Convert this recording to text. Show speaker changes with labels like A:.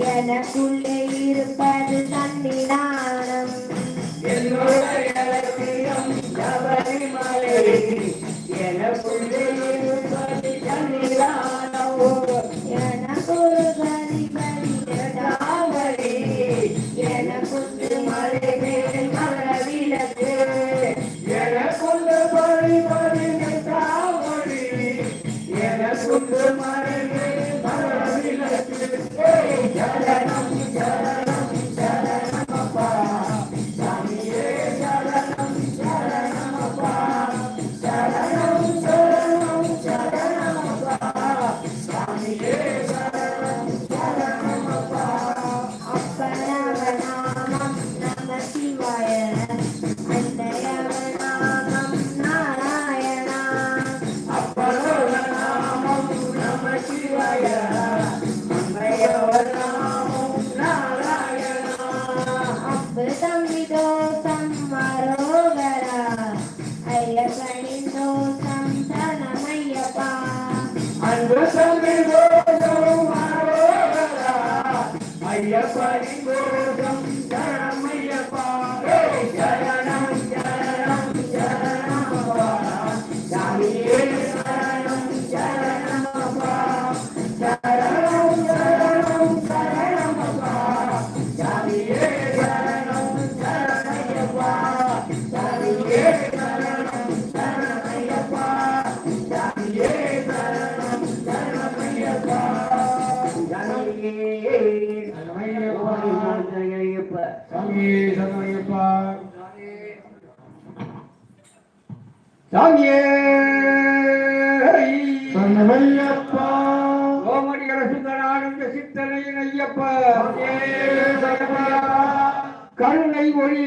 A: எனக்குள்ளே இருப்பது சன்னிதானம்
B: என்னுடைய லட்சியம் சபரிமலை எனக்குள்ளே இருப்பது சன்னிதானம்
A: எனக்கொரு பரிபரி தாவரி எனக்குண்டு மலை மேல் மரவிலக்கு
B: எனக்குண்டு பரிபரி தாவரி எனக்குண்டு மலை மேல் மரவிலக்கு சரணம் சரணம் சரணமப்பா சாமியே சரணம் சரணமப்பா சரணம் சரணம் சரணமப்பா சாமியே சரணம் சரணமப்பா
A: அப்பரவநாமம் நம சிவாய அந்தயவநாமம் நாராயணா
B: அப்பரவநாமம் நம சிவாய
A: அம்பதமிதோசம் மரோகரா ஐயப்பனிதோசம் சரணமையப்பா
B: அன்பதமிதோசம் மரோகரா ஐயப்பனிதோசம் சரணமையப்பா சரணம் சரணம் சரணமப்பா சாமியே சரணம் சரணமப்பா சரணம் சரணம் சரணமப்பா சாமியே சரணம் சரணையப்பா சாமியே சரணம் சரணையப்பா சாமியே சரணம் சரணையப்பா சாமியே சரணையப்பா சாமியே சரணையப்பா சாமியே சரணையப்பா கோமடிகள சுந்தரானந்த சித்தனையின் ஐயப்பா கருணை ஒளி